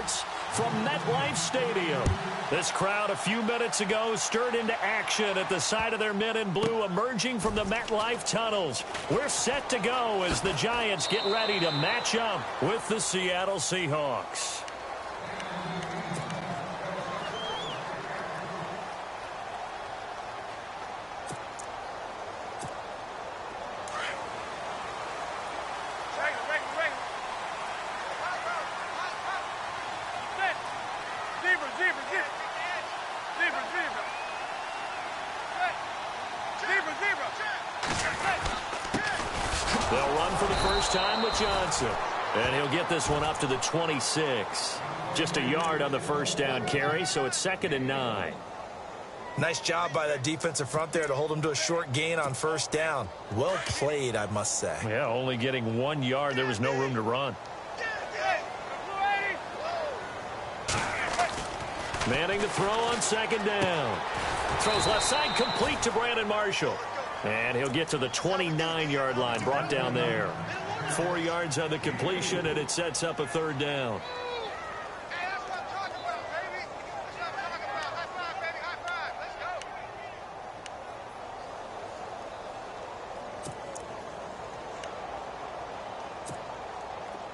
Sports from MetLife Stadium. This crowd a few minutes ago stirred into action at the side of their men in blue emerging from the MetLife tunnels. We're set to go as the Giants get ready to match up with the Seattle Seahawks. They'll run for the first time with Johnson. And he'll get this one up to the 26. Just a yard on the first down carry, so it's 2nd and 9. Nice job by that defensive front there to hold him to a short gain on first down. Well played, I must say. Yeah, only getting 1 yard. There was no room to run. Manning to throw on 2nd down. Throws left side complete to Brandon Marshall. And he'll get to the 29-yard line, brought down there. 4 yards on the completion, and it sets up a 3rd down.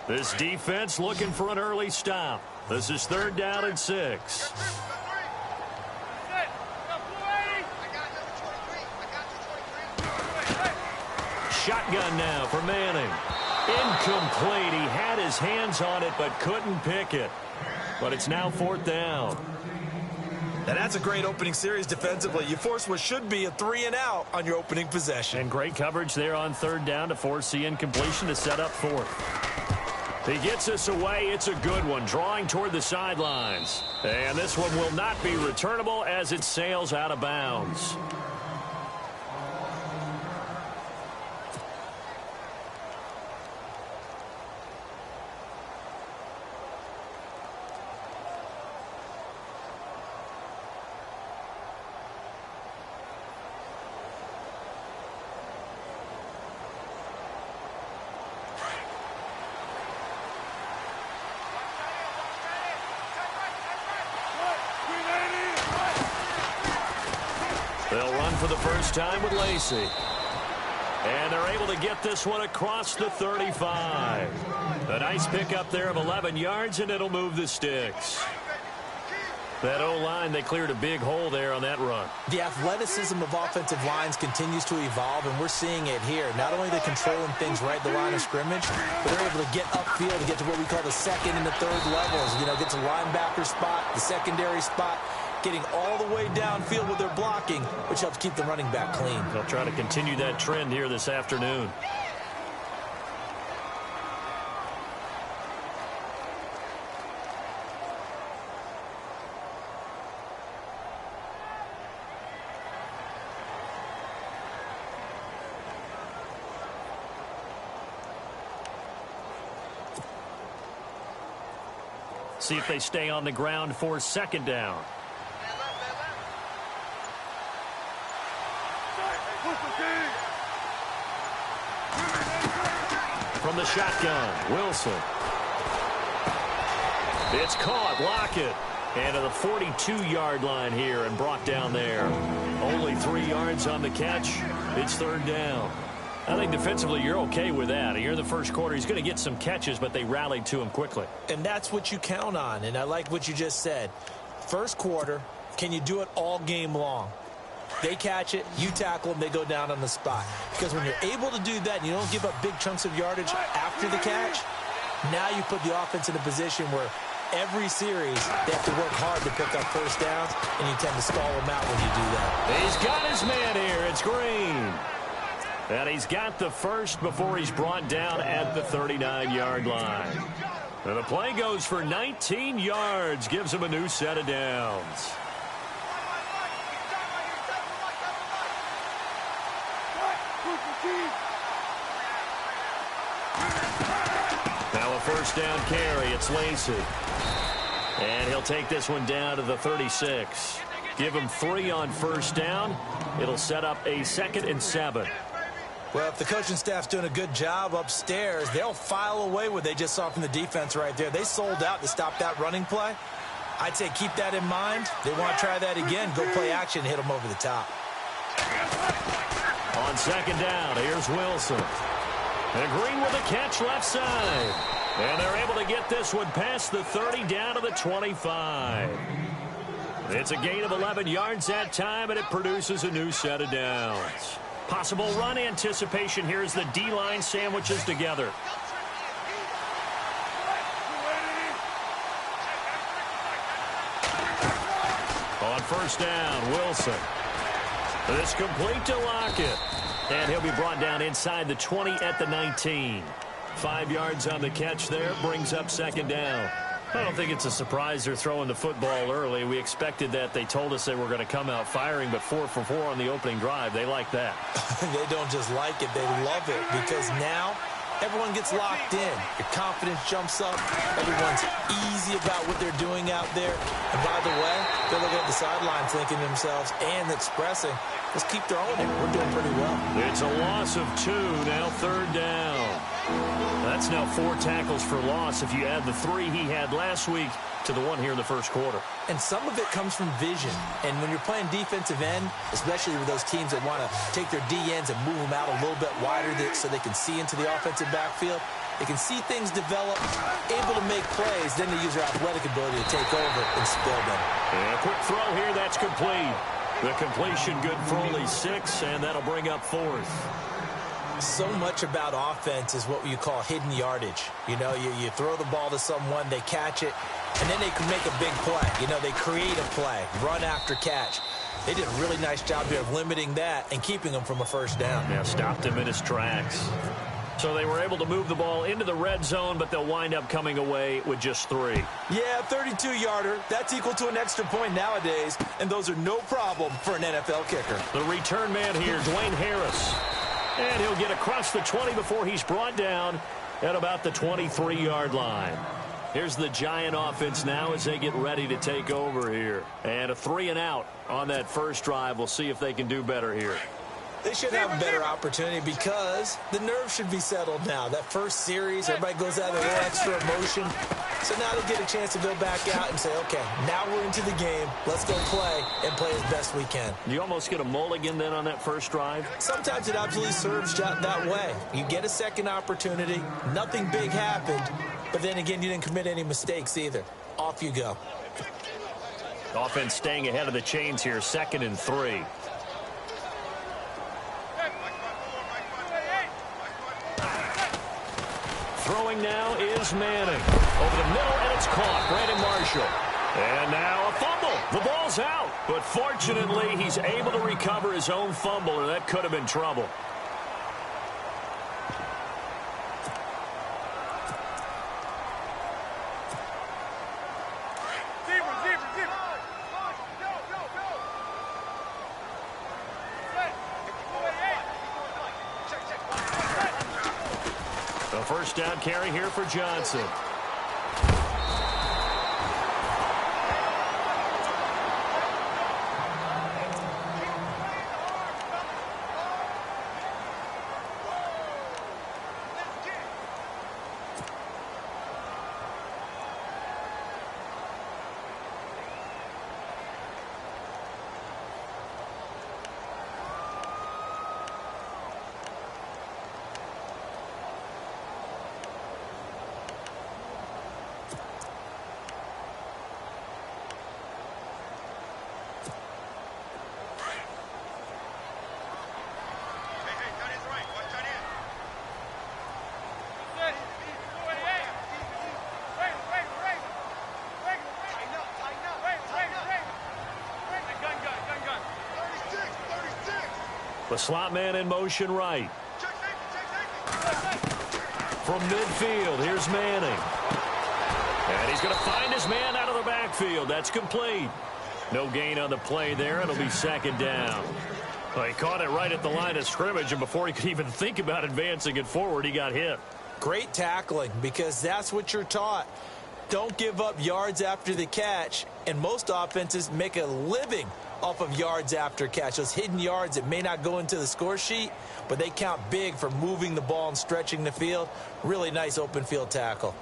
This defense looking for an early stop. This is 3rd down and 6. Shotgun now for Manning. Incomplete. He had his hands on it but couldn't pick it. But it's now 4th down. And that's a great opening series defensively. You force what should be a 3-and-out on your opening possession. And great coverage there on 3rd down to force the incompletion to set up 4th. He gets us away. It's a good one, drawing toward the sidelines. And this one will not be returnable as it sails out of bounds. They'll run for the first time with Lacey. And they're able to get this one across the 35. A nice pickup there of 11 yards, and it'll move the sticks. That O-line, they cleared a big hole there on that run. The athleticism of offensive lines continues to evolve, and we're seeing it here. Not only are they controlling things right at the line of scrimmage, but they're able to get upfield and get to what we call the 2nd and the 3rd levels. You know, get to linebacker spot, the secondary spot, getting all the way downfield with their blocking, which helps keep the running back clean. They'll try to continue that trend here this afternoon. See if they stay on the ground for 2nd down. From the shotgun, Wilson. It's caught, Lockett. And to the 42-yard line here and brought down there. Only 3 yards on the catch. It's 3rd down. I think defensively you're okay with that. Here in the first quarter, he's going to get some catches, but they rallied to him quickly. And that's what you count on, and I like what you just said. First quarter, can you do it all game long? They catch it, you tackle them, they go down on the spot. Because when you're able to do that and you don't give up big chunks of yardage after the catch, now you put the offense in a position where every series they have to work hard to pick up first downs, and you tend to stall them out when you do that. He's got his man here. It's Green. And he's got the first before he's brought down at the 39-yard line. And the play goes for 19 yards, gives him a new set of downs. Now a first down carry. It's Lacey. And he'll take this one down to the 36. Give him 3 on first down. It'll set up a 2nd and 7. Well, if the coaching staff's doing a good job upstairs, they'll file away what they just saw from the defense right there. They sold out to stop that running play. I'd say keep that in mind. They want to try that again. Go play action, hit them over the top. On second down, here's Wilson. And Green with a catch left side. And they're able to get this one past the 30 down to the 25. It's a gain of 11 yards that time, and it produces a new set of downs. Possible run anticipation here as the D-line sandwiches together. On first down, Wilson. This complete to Lockett. And he'll be brought down inside the 20 at the 19. 5 yards on the catch there, brings up second down. I don't think it's a surprise they're throwing the football early. We expected that. They told us they were going to come out firing, but 4 for 4 on the opening drive. They like that. They don't just like it, they love it, because now everyone gets locked in. Your confidence jumps up. Everyone's easy about what they're doing out there. And by the way, they're looking at the sidelines thinking to themselves and expressing, let's keep throwing it. We're doing pretty well. It's a loss of 2, now third down. That's now 4 tackles for loss if you add the 3 he had last week to the 1 here in the first quarter. And some of it comes from vision. And when you're playing defensive end, especially with those teams that want to take their D-ends and move them out a little bit wider so they can see into the offensive backfield, they can see things develop, able to make plays, then they use their athletic ability to take over and spill them. And a quick throw here, that's complete. The completion good for only 6, and that'll bring up 4th. So much about offense is what you call hidden yardage. You know, you throw the ball to someone, they catch it, and then they can make a big play. You know, they create a play, run after catch. They did a really nice job here of limiting that and keeping him from a first down. Yeah, stopped him in his tracks. So they were able to move the ball into the red zone, but they'll wind up coming away with just 3. Yeah, 32-yarder. That's equal to an extra point nowadays, and those are no problem for an NFL kicker. The return man here, Dwayne Harris. And he'll get across the 20 before he's brought down at about the 23-yard line. Here's the Giant offense now as they get ready to take over here. And a 3-and-out on that first drive. We'll see if they can do better here. They should have a better opportunity because the nerves should be settled now. That first series, everybody goes out with a little extra emotion. So now they get a chance to go back out and say, okay, now we're into the game. Let's go play and play as best we can. You almost get a mulligan then on that first drive? Sometimes it absolutely serves that way. You get a second opportunity. Nothing big happened. But then again, you didn't commit any mistakes either. Off you go. Offense staying ahead of the chains here, 2nd and 3. Throwing now is Manning. Over the middle, and it's caught. Brandon Marshall. And now a fumble. The ball's out. But fortunately, he's able to recover his own fumble, or that could have been trouble. First down carry here for Johnson. The slot man in motion right. From midfield, here's Manning. And he's going to find his man out of the backfield. That's complete. No gain on the play there. It'll be second down. Well, he caught it right at the line of scrimmage, and before he could even think about advancing it forward, he got hit. Great tackling, because that's what you're taught. don't give up yards after the catch, and most offenses make a living off of yards after catch. Those hidden yards that may not go into the score sheet, but they count big for moving the ball and stretching the field. Really nice open field tackle.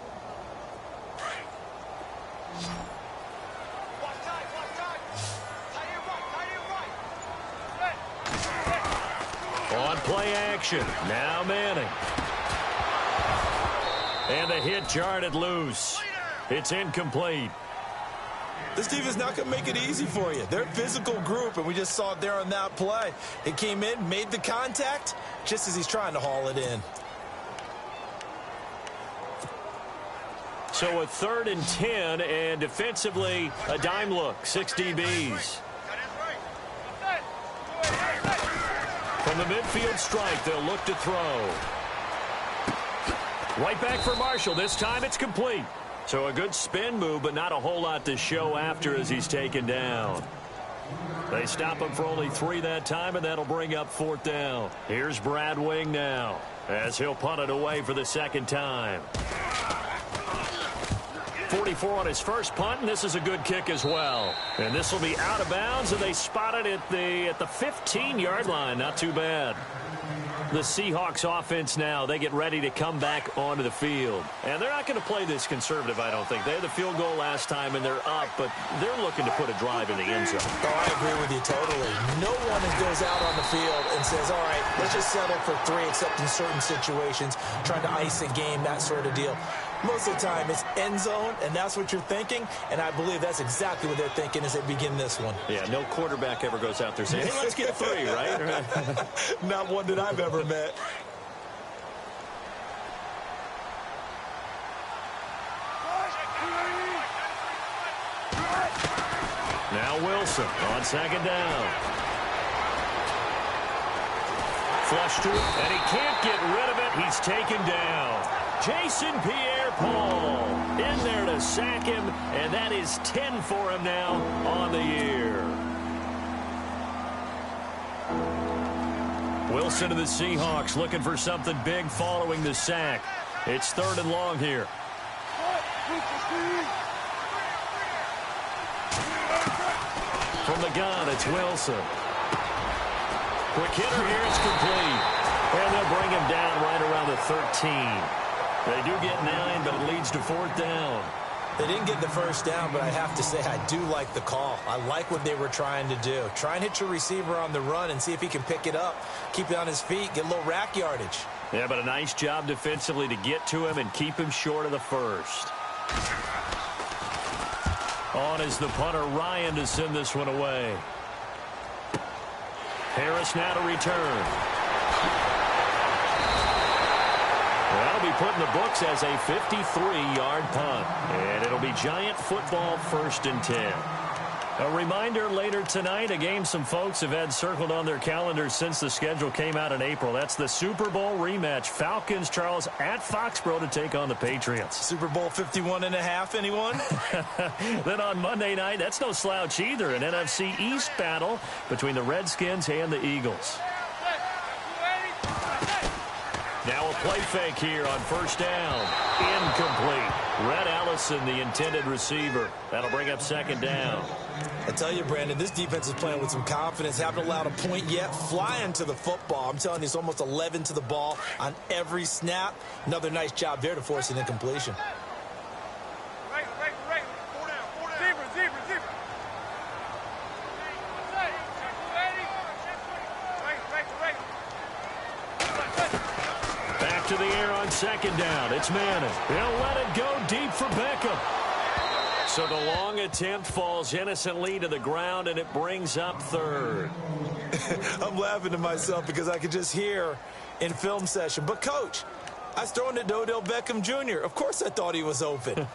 On play action, now Manning. And the hit jarred it loose. It's incomplete. This defense is not going to make it easy for you. They're a physical group, and we just saw it there on that play. It came in, made the contact, just as he's trying to haul it in. So a 3rd and 10, and defensively, a dime look, 6 DBs. From the midfield strike, they'll look to throw. Right back for Marshall. This time it's complete. So a good spin move, but not a whole lot to show after as he's taken down. They stop him for only 3 that time, and that'll bring up 4th down. Here's Brad Wing now as he'll punt it away for the 2nd time. 44 on his first punt, and this is a good kick as well. And this will be out of bounds, and they spot it at the 15-yard line. Not too bad. The Seahawks offense now, they get ready to come back onto the field. And they're not going to play this conservative, I don't think. They had the field goal last time, and they're up, but they're looking to put a drive in the end zone. Oh, I agree with you totally. No one goes out on the field and says, all right, let's just settle for 3, except in certain situations, trying to ice a game, that sort of deal. Most of the time, it's end zone, and that's what you're thinking, and I believe that's exactly what they're thinking as they begin this one. Yeah, no quarterback ever goes out there saying, hey, let's get 3, right? Not one that I've ever met. Now Wilson on 2nd down. Flush to it, and he can't get rid of it. He's taken down. Jason Pierre-Paul in there to sack him, and that is 10 for him now on the year. Wilson of the Seahawks looking for something big following the sack. It's 3rd and long here. From the gun, it's Wilson. Quick hitter here, it's complete. And they'll bring him down right around the 13. They do get 9, but it leads to 4th down. They didn't get the first down, but I have to say I do like the call. I like what they were trying to do. Try and hit your receiver on the run and see if he can pick it up, keep it on his feet, get a little rack yardage. Yeah, but a nice job defensively to get to him and keep him short of the first. On is the punter, Ryan, to send this one away. Harris now to return. That'll be put in the books as a 53-yard punt. And it'll be Giant football, 1st and 10. A reminder later tonight, a game some folks have had circled on their calendars since the schedule came out in April. That's the Super Bowl rematch. Falcons, Charles, at Foxborough to take on the Patriots. Super Bowl 51.5, anyone? Then on Monday night, that's no slouch either. An NFC East battle between the Redskins and the Eagles. Now a play fake here on 1st down. Incomplete. Red Allison, the intended receiver. That'll bring up 2nd down. I tell you, Brandon, this defense is playing with some confidence. Haven't allowed a point yet. Flying to the football. I'm telling you, it's almost 11 to the ball on every snap. Another nice job there to force an incompletion. Back to the air on 2nd down. It's Manning. He'll let it go deep for Beckham. So the long attempt falls innocently to the ground, and it brings up 3rd. I'm laughing to myself because I could just hear in film session, but Coach, I was throwing it to Odell Beckham Jr. Of course I thought he was open.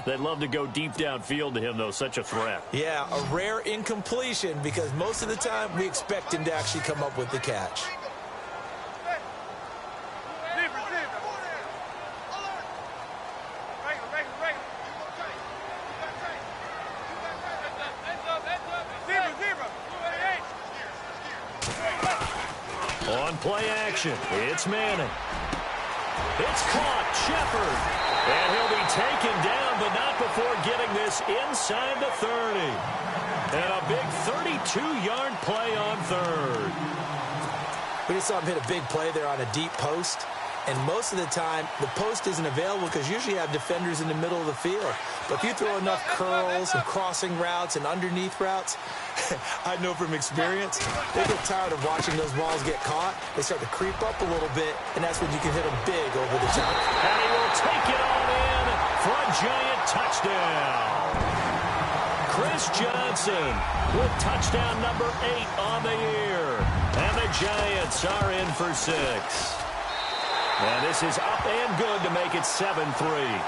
They'd love to go deep downfield to him, though. Such a threat. Yeah, a rare incompletion because most of the time we expect him to actually come up with the catch. On play action, it's Manning. It's caught. Shepard. And he'll be taken down, but not before getting this inside the 30. And a big 32-yard play on third. We just saw him hit a big play there on a deep post. And most of the time, the post isn't available because usually you have defenders in the middle of the field. But if you throw enough curls and crossing routes and underneath routes, I know from experience, they get tired of watching those balls get caught. They start to creep up a little bit, and that's when you can hit them big over the top. And he will take it on in for a Giant touchdown. Chris Johnson with touchdown number 8 on the year. And the Giants are in for 6. And this is up and good to make it 7-3.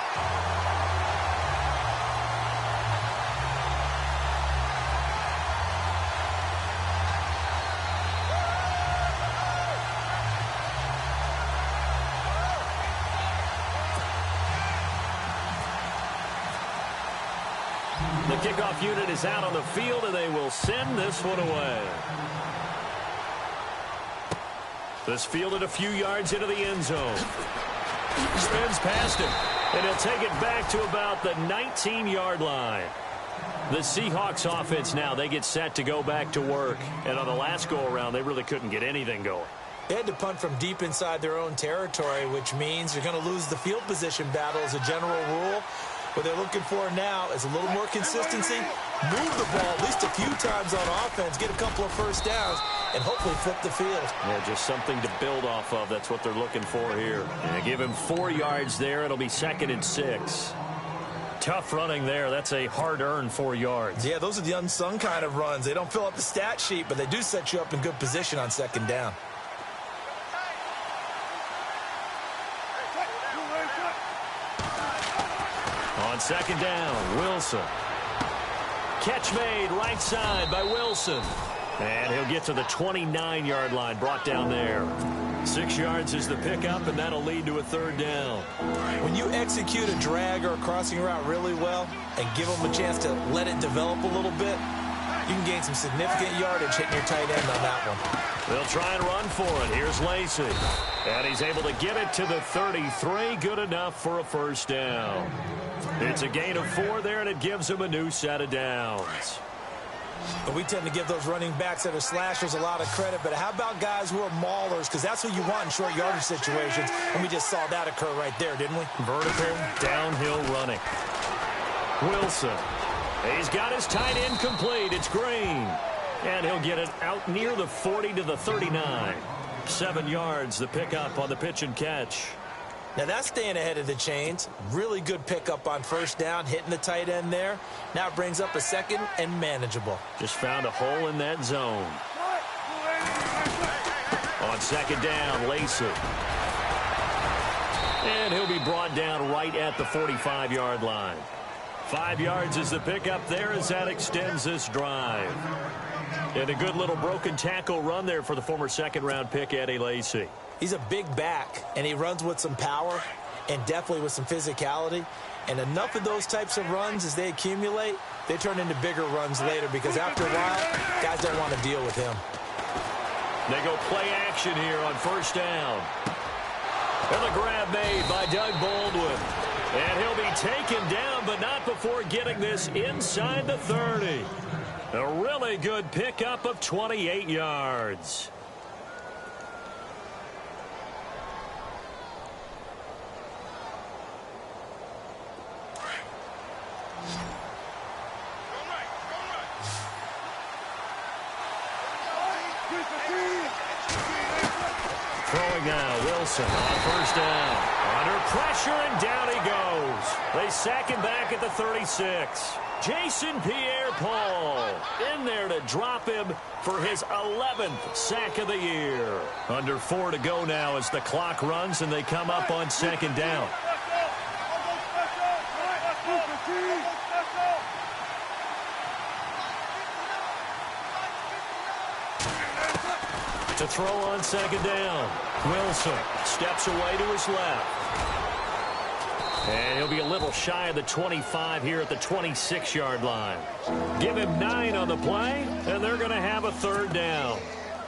The kickoff unit is out on the field, and they will send this one away. This fielded a few yards into the end zone. Spins past him, and he'll take it back to about the 19-yard line. The Seahawks offense now, they get set to go back to work. And on the last go-around, they really couldn't get anything going. They had to punt from deep inside their own territory, which means you're going to lose the field position battle as a general rule. What they're looking for now is a little more consistency, move the ball at least a few times on offense, get a couple of first downs, and hopefully flip the field. Yeah, just something to build off of. That's what they're looking for here. Yeah, give him 4 yards there. It'll be 2nd and 6. Tough running there. That's a hard-earned 4 yards. Yeah, those are the unsung kind of runs. They don't fill up the stat sheet, but they do set you up in good position on 2nd down. On 2nd down, Wilson. Catch made right side by Wilson. And he'll get to the 29-yard line, brought down there. 6 yards is the pickup, and that'll lead to a 3rd down. When you execute a drag or a crossing route really well and give them a chance to let it develop a little bit, you can gain some significant yardage hitting your tight end on that one. They'll try and run for it. Here's Lacey. And he's able to get it to the 33. Good enough for a 1st down. It's a gain of 4 there, and it gives him a new set of downs. But we tend to give those running backs that are slashers a lot of credit. But how about guys who are maulers? Because that's what you want in short yardage situations. And we just saw that occur right there, didn't we? Vertical, downhill running. Wilson. He's got his tight end complete. It's Green. And he'll get it out near the 40 to the 39. 7 yards, the pickup on the pitch and catch. Now that's staying ahead of the chains. Really good pickup on 1st down, hitting the tight end there. Now it brings up a 2nd and manageable. Just found a hole in that zone. On 2nd down, Lacey. And he'll be brought down right at the 45-yard line. 5 yards is the pickup there as that extends this drive. And a good little broken tackle run there for the former 2nd-round pick, Eddie Lacy. He's a big back, and he runs with some power and definitely with some physicality. And enough of those types of runs, as they accumulate, they turn into bigger runs later because after a while, guys don't want to deal with him. They go play action here on 1st down. And the grab made by Doug Baldwin. And he'll be taken down, but not before getting this inside the 30. A really good pickup of 28 yards. Throwing now, Wilson on 1st down. Under pressure, and down he goes. They sack him back at the 36. Jason Pierre-Paul in there to drop him for his 11th sack of the year. Under 4 to go now as the clock runs, and they come up on 2nd down. To throw on 2nd down. Wilson steps away to his left. And he'll be a little shy of the 25 here at the 26-yard line. Give him 9 on the play, and they're going to have a 3rd down.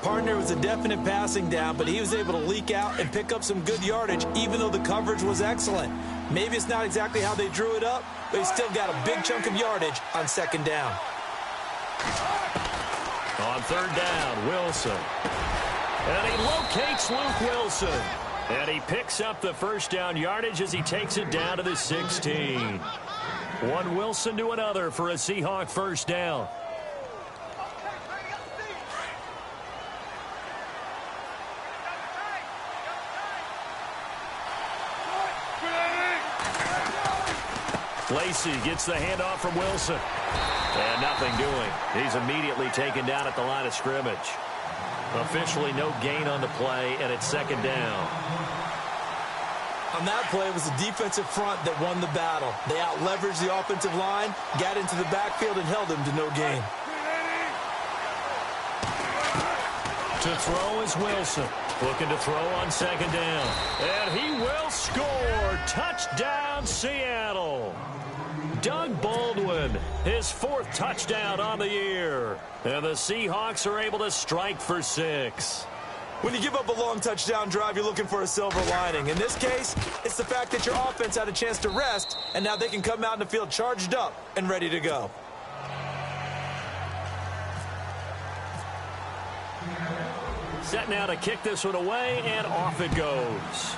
Partner was a definite passing down, but he was able to leak out and pick up some good yardage, even though the coverage was excellent. Maybe it's not exactly how they drew it up, but he still got a big chunk of yardage on second down. On third down, Wilson. And he locates Luke Wilson. And he picks up the first down yardage as he takes it down to the 16. One Wilson to another for a Seahawk first down. Lacey gets the handoff from Wilson. And nothing doing. He's immediately taken down at the line of scrimmage. Officially no gain on the play, and it's second down. On that play, it was the defensive front that won the battle. They out-leveraged the offensive line, got into the backfield, and held him to no gain. To throw is Wilson. Looking to throw on second down. And he will score. Touchdown, Seattle. Doug Baldwin, his fourth touchdown on the year. And the Seahawks are able to strike for 6. When you give up a long touchdown drive, you're looking for a silver lining. In this case, it's the fact that your offense had a chance to rest, and now they can come out in the field charged up and ready to go. Set now to kick this one away, and off it goes.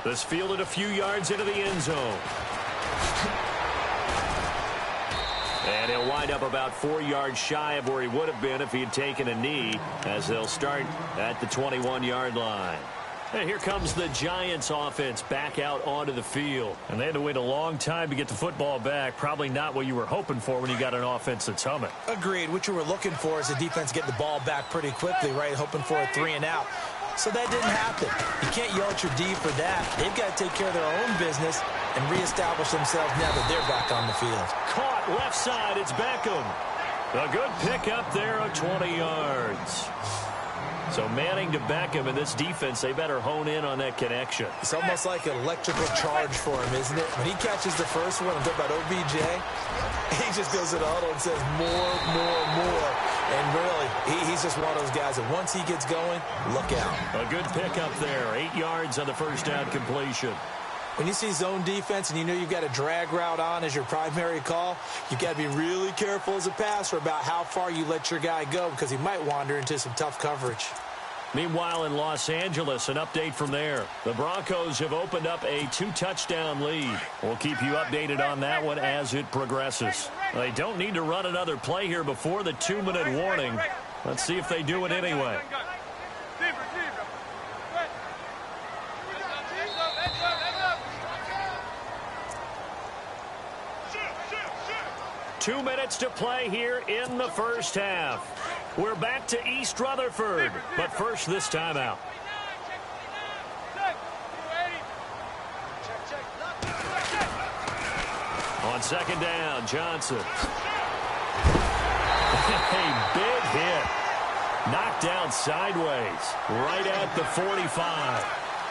This fielded a few yards into the end zone. And he'll wind up about 4 yards shy of where he would have been if he had taken a knee, as they'll start at the 21-yard line. And here comes the Giants offense back out onto the field. And they had to wait a long time to get the football back. Probably not what you were hoping for when you got an offense that's humming. Agreed. What you were looking for is the defense get the ball back pretty quickly, right? Hoping for a 3 and out. So that didn't happen. You can't yell at your D for that. They've got to take care of their own business and reestablish themselves now that they're back on the field. Caught left side. It's Beckham. A good pickup there of 20 yards. So Manning to Beckham in this defense, they better hone in on that connection. It's almost like an electrical charge for him, isn't it? When he catches the first one, I'm talking about OBJ, he just goes to the huddle and says more, more, more. And really, he's just one of those guys that once he gets going, look out. A good pickup there. 8 yards on the first down completion. When you see zone defense and you know you've got a drag route on as your primary call, you've got to be really careful as a passer about how far you let your guy go because he might wander into some tough coverage. Meanwhile, in Los Angeles, an update from there. The Broncos have opened up a 2-touchdown lead. We'll keep you updated on that one as it progresses. They don't need to run another play here before the 2-minute warning. Let's see if they do it anyway. 2 minutes to play here in the first half. We're back to East Rutherford, but first this timeout. On second down, Johnson. A big hit. Knocked down sideways, right at the 45.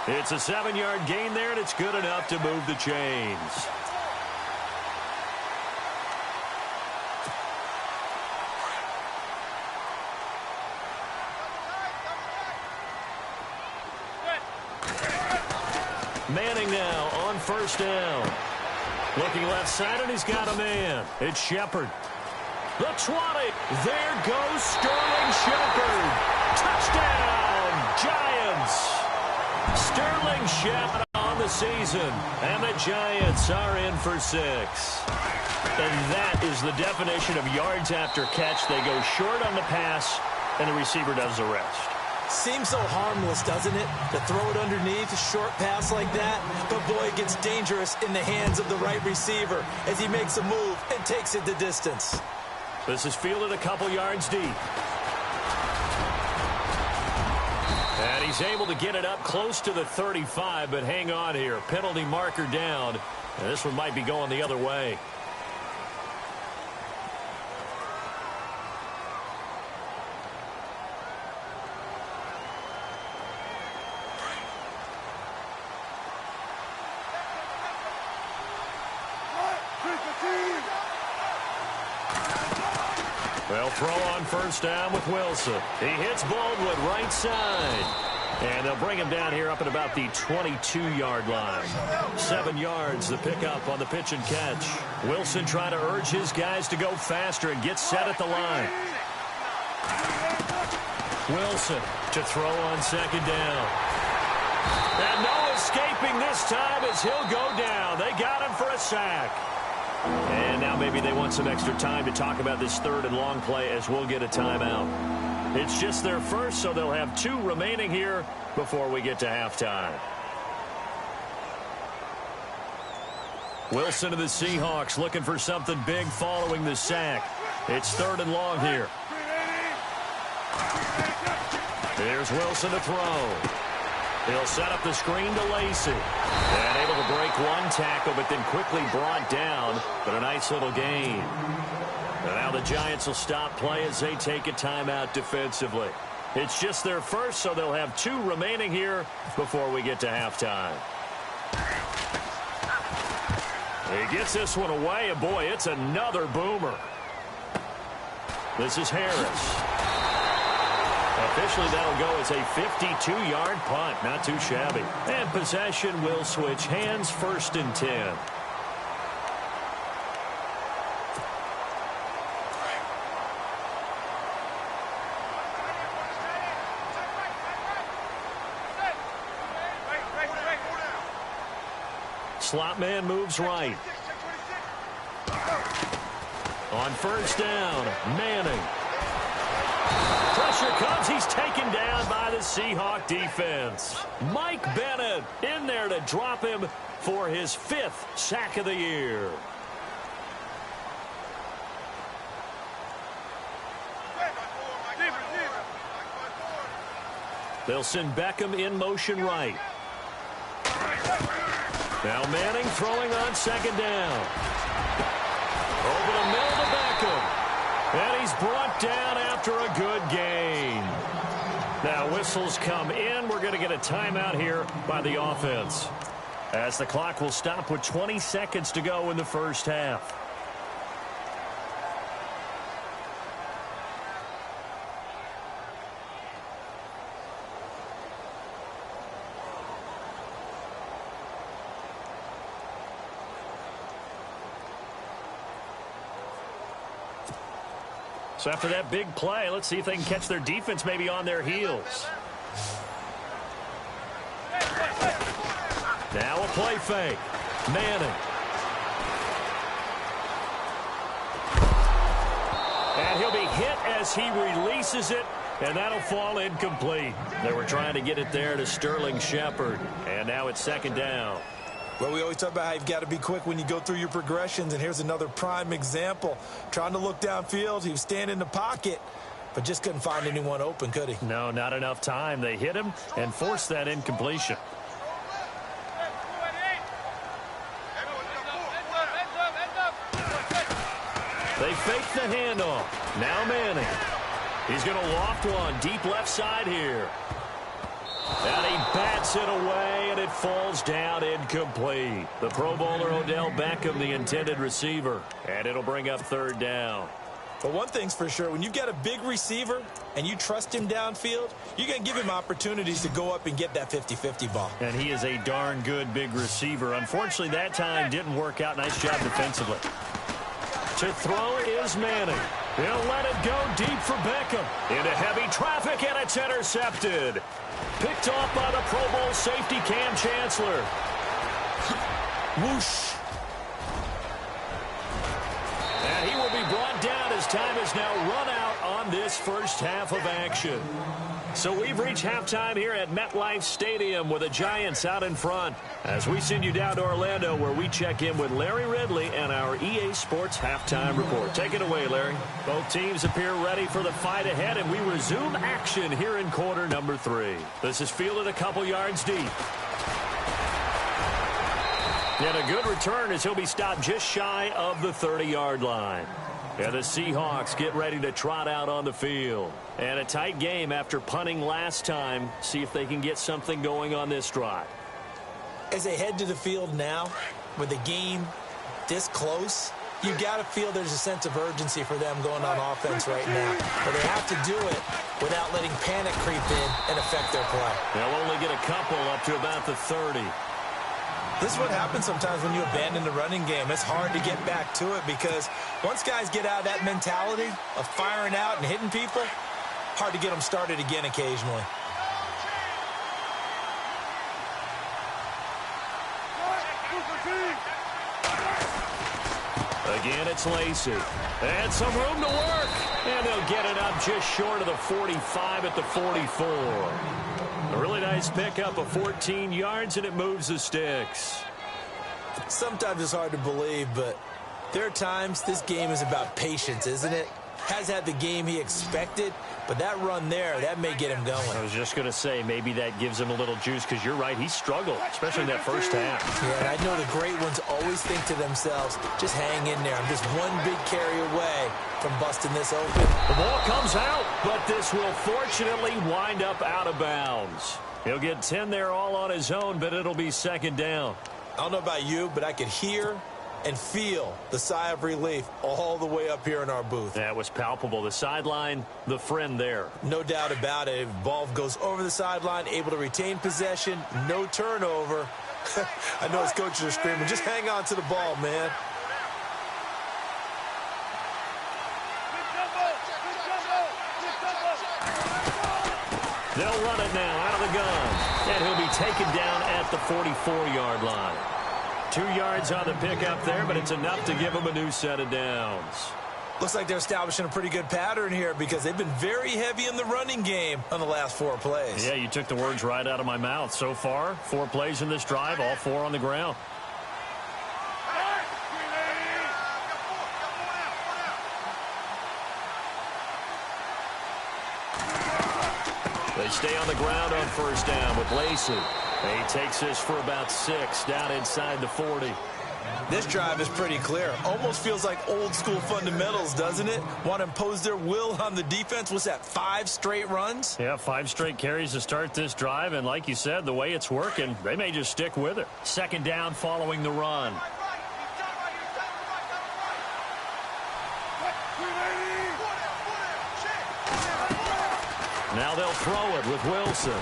It's a 7-yard gain there, and it's good enough to move the chains. Manning now on first down. Looking left side, and he's got a man. It's Shepard. The 20. There goes Sterling Shepard. Touchdown, Giants. Sterling Shepard on the season. And the Giants are in for 6. And that is the definition of yards after catch. They go short on the pass, and the receiver does the rest. Seems so harmless, doesn't it? To throw it underneath a short pass like that. But boy, it gets dangerous in the hands of the right receiver as he makes a move and takes it the distance. This is fielded a couple yards deep. And he's able to get it up close to the 35, but hang on here. Penalty marker down. And this one might be going the other way. They'll throw on first down with Wilson. He hits Baldwin right side. And they'll bring him down here up at about the 22-yard line. 7 yards the pickup on the pitch and catch. Wilson trying to urge his guys to go faster and get set at the line. Wilson to throw on second down. And no escaping this time as he'll go down. They got him for a sack. And now maybe they want some extra time to talk about this third and long play as we'll get a timeout. It's just their first, so they'll have 2 remaining here before we get to halftime. Wilson to the Seahawks looking for something big following the sack. It's third and long here. Here's Wilson to throw. He'll set up the screen to Lacey. And able to break one tackle, but then quickly brought down. But a nice little gain. And now the Giants will stop play as they take a timeout defensively. It's just their first, so they'll have 2 remaining here before we get to halftime. He gets this one away, and boy, it's another boomer. This is Harris. Officially, that'll go as a 52-yard punt. Not too shabby. And possession will switch hands, first and 10. Slot man moves right. On first down, Manning. Pressure comes. He's taken down by the Seahawk defense. Mike Bennett in there to drop him for his 5th sack of the year. They'll send Beckham in motion right. Now Manning throwing on second down. Over the middle to Beckham. And he's brought down after a good gain. Now whistles come in. We're going to get a timeout here by the offense, as the clock will stop with 20 seconds to go in the first half. So after that big play, let's see if they can catch their defense maybe on their heels. Now a play fake. Manning. And he'll be hit as he releases it, and that'll fall incomplete. They were trying to get it there to Sterling Shepard, and now it's second down. Well, we always talk about how you've got to be quick when you go through your progressions, and here's another prime example. Trying to look downfield, he was standing in the pocket, but just couldn't find anyone open, could he? No, not enough time. They hit him and forced that incompletion. They fake the handoff. Now Manning. He's going to loft one deep left side here. And he bats it away, and it falls down incomplete. The Pro Bowler Odell Beckham, the intended receiver. And it'll bring up third down. But one thing's for sure, when you've got a big receiver and you trust him downfield, you're going to give him opportunities to go up and get that 50-50 ball. And he is a darn good big receiver. Unfortunately, that time didn't work out. Nice job defensively. To throw is Manning. He'll let it go deep for Beckham. Into heavy traffic, and it's intercepted. Picked off by the Pro Bowl safety Cam Chancellor. Whoosh. And he will be brought down as time has now run out on this first half of action. So we've reached halftime here at MetLife Stadium with the Giants out in front, as we send you down to Orlando, where we check in with Larry Ridley and our EA Sports Halftime Report. Take it away, Larry. Both teams appear ready for the fight ahead, and we resume action here in quarter number 3. This is fielded a couple yards deep. And a good return as he'll be stopped just shy of the 30-yard line. And the Seahawks get ready to trot out on the field. And a tight game after punting last time. See if they can get something going on this drive. As they head to the field now, with the game this close, You got to feel there's a sense of urgency for them going on offense right now. But they have to do it without letting panic creep in and affect their play. They'll only get a couple up to about the 30. This is what happens sometimes when you abandon the running game. It's hard to get back to it because once guys get out of that mentality of firing out and hitting people, hard to get them started again occasionally. Again, it's Lacey. And some room to work. And they'll get it up just short of the 45 at the 44. A really nice pickup of 14 yards, and it moves the sticks. Sometimes it's hard to believe, but there are times this game is about patience, isn't it? Has had the game he expected, but that run there, that may get him going. I was just going to say, maybe that gives him a little juice, because you're right, he struggled, especially in that first half. Yeah, and I know the great ones always think to themselves, just hang in there. I'm just one big carry away from busting this open. The ball comes out, but this will fortunately wind up out of bounds. He'll get 10 there all on his own, but it'll be second down. I don't know about you, but I could hear and feel the sigh of relief all the way up here in our booth. That was palpable. The sideline, the friend there. No doubt about it. Ball goes over the sideline, able to retain possession, no turnover. I know his coaches are screaming, just hang on to the ball, man. They'll run it now out of the gun. And he'll be taken down at the 44-yard line. 2 yards on the pickup there, but it's enough to give him a new set of downs. Looks like they're establishing a pretty good pattern here because they've been very heavy in the running game on the last 4 plays. Yeah, you took the words right out of my mouth. So far, 4 plays in this drive, all 4 on the ground. They stay on the ground on first down with Lacey. He takes this for about 6 down inside the 40. This drive is pretty clear. Almost feels like old school fundamentals, doesn't it? Want to impose their will on the defense. Was that 5 straight runs? Yeah, 5 straight carries to start this drive. And like you said, the way it's working, they may just stick with it. Second down following the run. Now they'll throw it with Wilson.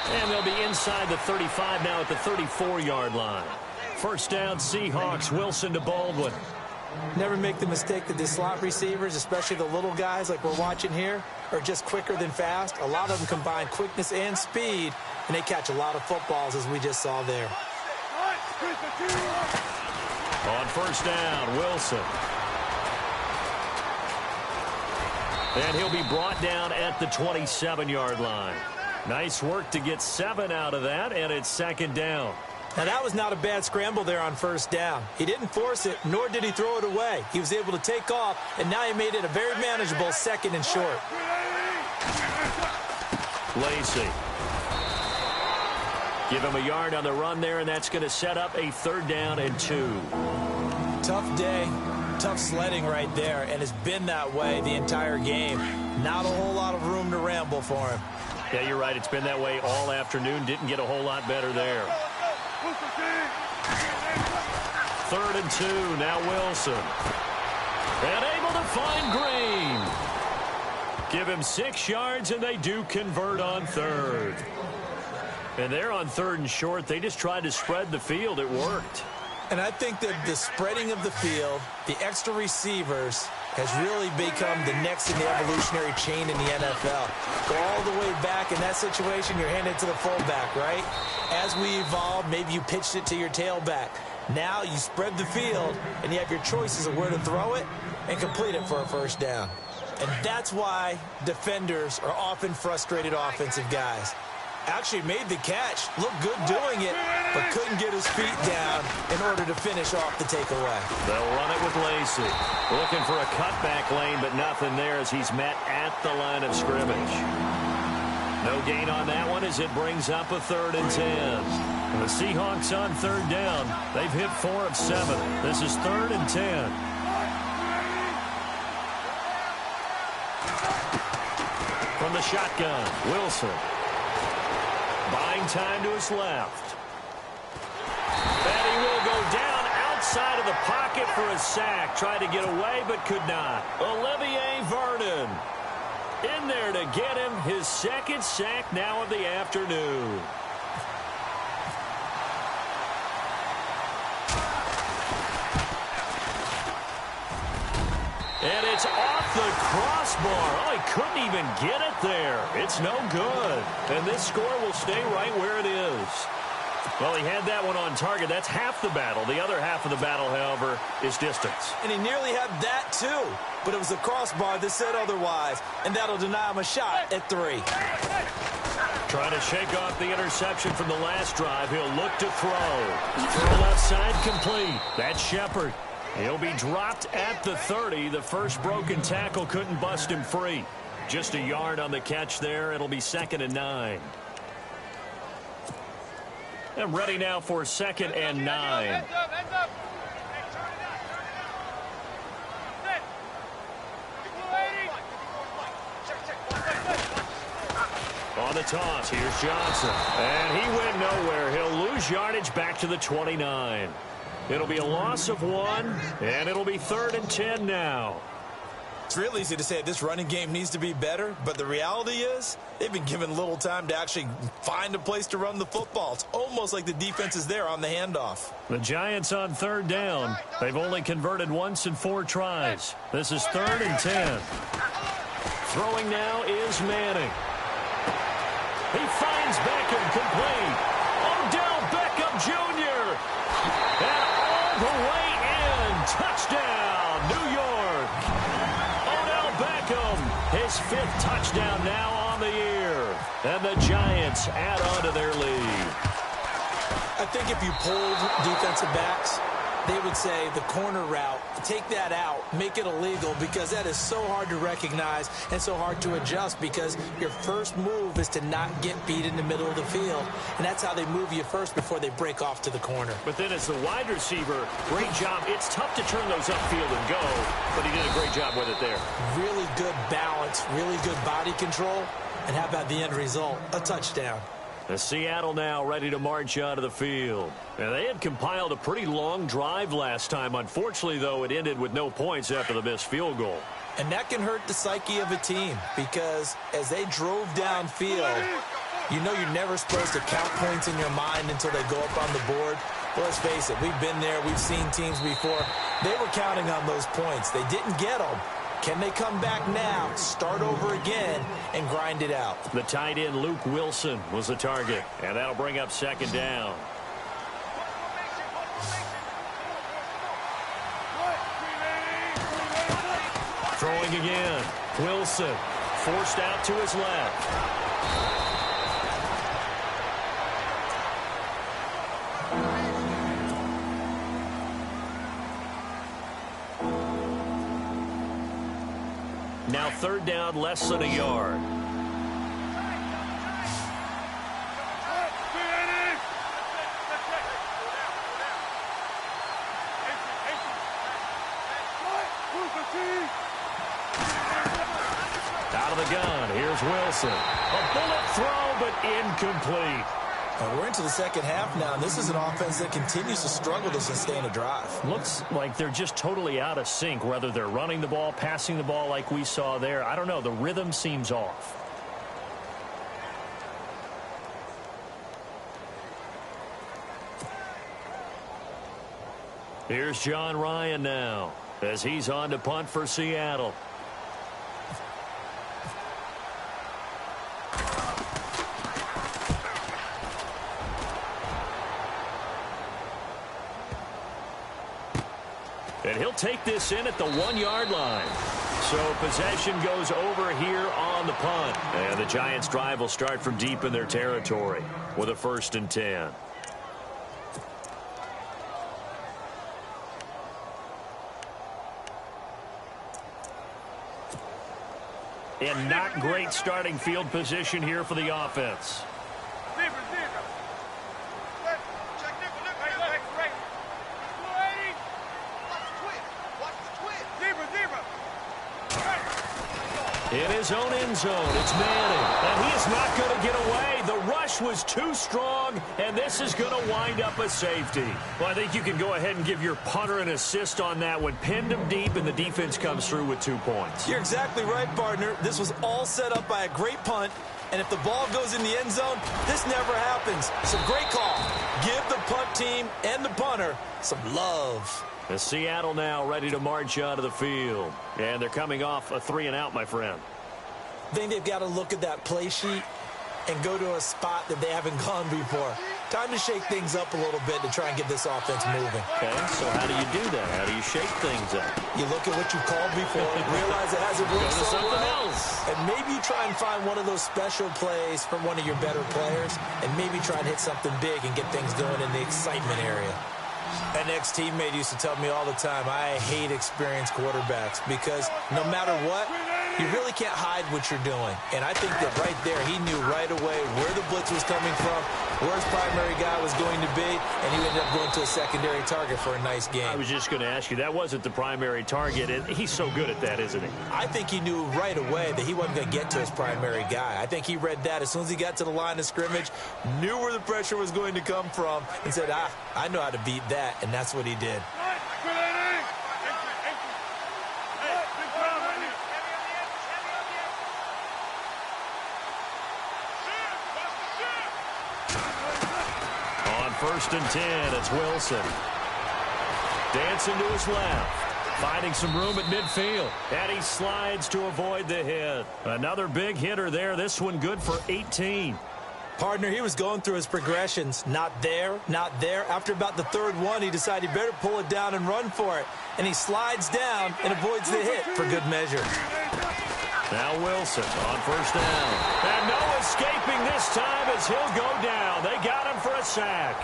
And they'll be inside the 35 now at the 34-yard line. First down, Seahawks. Wilson to Baldwin. Never make the mistake that the slot receivers, especially the little guys like we're watching here, are just quicker than fast. A lot of them combine quickness and speed, and they catch a lot of footballs, as we just saw there. On first down, Wilson. And he'll be brought down at the 27-yard line. Nice work to get 7 out of that, and it's second down. Now, that was not a bad scramble there on first down. He didn't force it, nor did he throw it away. He was able to take off, and now he made it a very manageable second and short. Lacey. Give him a yard on the run there, and that's going to set up a 3rd down and 2. Tough day, tough sledding right there, and it's been that way the entire game. Not a whole lot of room to ramble for him. Yeah, you're right. It's been that way all afternoon. Didn't get a whole lot better there. 3rd and 2. Now Wilson. And able to find Green. Give him 6 yards, and they do convert on 3rd. And they're on 3rd and short. They just tried to spread the field. It worked. And I think that the spreading of the field, the extra receivers, has really become the next in the evolutionary chain in the NFL. Go all the way back in that situation, you're handed to the fullback, right? As we evolve, maybe you pitched it to your tailback. Now you spread the field, and you have your choices of where to throw it and complete it for a first down. And that's why defenders are often frustrated offensive guys. Actually made the catch, looked good doing it, but couldn't get his feet down in order to finish off the takeaway. They'll run it with Lacey. Looking for a cutback lane, but nothing there as he's met at the line of scrimmage. No gain on that one as it brings up a 3rd and 10. And the Seahawks on 3rd down. They've hit 4 of 7. This is 3rd and 10. From the shotgun, Wilson. Buying time to his left. And he will go down side of the pocket for a sack. Tried to get away, but could not. Olivier Vernon in there to get him his second sack now of the afternoon. And it's off the crossbar. Oh, he couldn't even get it there. It's no good. And this score will stay right where it is. Well, he had that one on target. That's half the battle. The other half of the battle, however, is distance. And he nearly had that, too. But it was the crossbar that said otherwise. And that'll deny him a shot at 3. Trying to shake off the interception from the last drive. He'll look to throw. Throw left side complete. That's Shepard. He'll be dropped at the 30. The first broken tackle couldn't bust him free. Just a yard on the catch there. It'll be 2nd and 9. And ready now for 2nd and 9. On the toss, here's Johnson. And he went nowhere. He'll lose yardage back to the 29. It'll be a loss of 1, and it'll be 3rd and 10 now. It's real easy to say this running game needs to be better, but the reality is they've been given little time to actually find a place to run the football. It's almost like the defense is there on the handoff. The Giants on 3rd down. They've only converted once in 4 tries. This is 3rd and 10. Throwing now is Manning. He finds Beckham complete. Odell Beckham Jr. And all the way in. Touchdown, New York. Odell Beckham, his 5th touchdown now on the year. And the Giants add on to their lead. I think if you polled defensive backs, they would say the corner route, take that out, make it illegal, because that is so hard to recognize and so hard to adjust, because your first move is to not get beat in the middle of the field. And that's how they move you first before they break off to the corner. But then as the wide receiver, great job. It's tough to turn those upfield and go, but he did a great job with it there. Really good balance, really good body control. And how about the end result? A touchdown. The Seattle now ready to march out of the field. And they had compiled a pretty long drive last time. Unfortunately, though, it ended with no points after the missed field goal. And that can hurt the psyche of a team, because as they drove downfield, you know you're never supposed to count points in your mind until they go up on the board. But let's face it, we've been there, we've seen teams before. They were counting on those points. They didn't get them. Can they come back now, start over again, and grind it out? The tight end, Luke Wilson, was the target. And that'll bring up 2nd down. Throwing again. Wilson forced out to his left. Now 3rd down, less than a yard. Out of the gun, here's Wilson. A bullet throw, but incomplete. We're into the 2nd half now, and this is an offense that continues to struggle to sustain a drive. Looks like they're just totally out of sync, whether they're running the ball, passing the ball like we saw there. I don't know. The rhythm seems off. Here's John Ryan now as he's on to punt for Seattle. And he'll take this in at the 1-yard line. So possession goes over here on the punt. And the Giants' drive will start from deep in their territory with a 1st and 10. And not great starting field position here for the offense. In his own end zone, it's Manning. And he is not going to get away. The rush was too strong, and this is going to wind up a safety. Well, I think you can go ahead and give your punter an assist on that one. Pinned him deep, and the defense comes through with 2 points. You're exactly right, partner. This was all set up by a great punt, and if the ball goes in the end zone, this never happens. So great call. Give the punt team and the punter some love. The Seattle now ready to march onto the field. And they're coming off a 3-and-out, my friend. I think they've got to look at that play sheet and go to a spot that they haven't gone before. Time to shake things up a little bit to try and get this offense moving. Okay, so how do you do that? How do you shake things up? You look at what you called before, realize it hasn't worked so something well, else. and maybe you try and find one of those special plays from one of your better players, and maybe try and hit something big and get things going in the excitement area. An ex-teammate used to tell me all the time, I hate experienced quarterbacks because no matter what, you really can't hide what you're doing. And I think that right there, he knew right away where the blitz was coming from, where his primary guy was going to be, and he ended up going to a secondary target for a nice game. I was just going to ask you, that wasn't the primary target, and he's so good at that, isn't he? I think he knew right away that he wasn't going to get to his primary guy. I think he read that as soon as he got to the line of scrimmage, knew where the pressure was going to come from, and said, I know how to beat that, and that's what he did. On 1st and 10, it's Wilson. Dancing to his left. Finding some room at midfield. And he slides to avoid the hit. Another big hitter there. This one good for 18. Partner, he was going through his progressions. Not there, not there. After about the 3rd one, he decided he better pull it down and run for it. And he slides down and avoids the hit for good measure. Now Wilson on 1st down. And no escaping this time as he'll go down. They got him for a sack.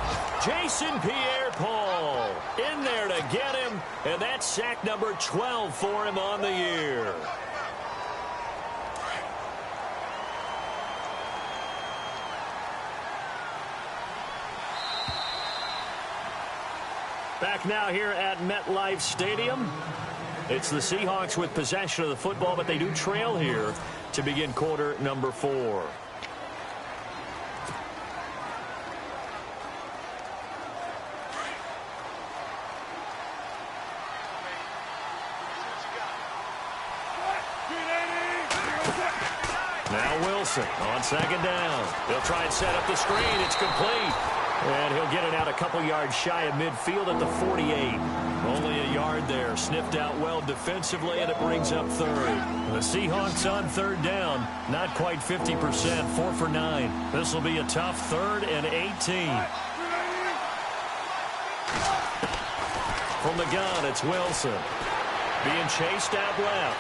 Jason Pierre-Paul in there to get him. And that's sack number 12 for him on the year. Back now here at MetLife Stadium. It's the Seahawks with possession of the football, but they do trail here to begin quarter number 4. Now Wilson on 2nd down. They'll try and set up the screen. It's complete. And he'll get it out a couple yards shy of midfield at the 48. Only a yard there. Sniffed out well defensively, and it brings up 3rd. The Seahawks on 3rd down. Not quite 50%. 4 for 9. This will be a tough 3rd and 18. From the gun, it's Wilson. Being chased out left.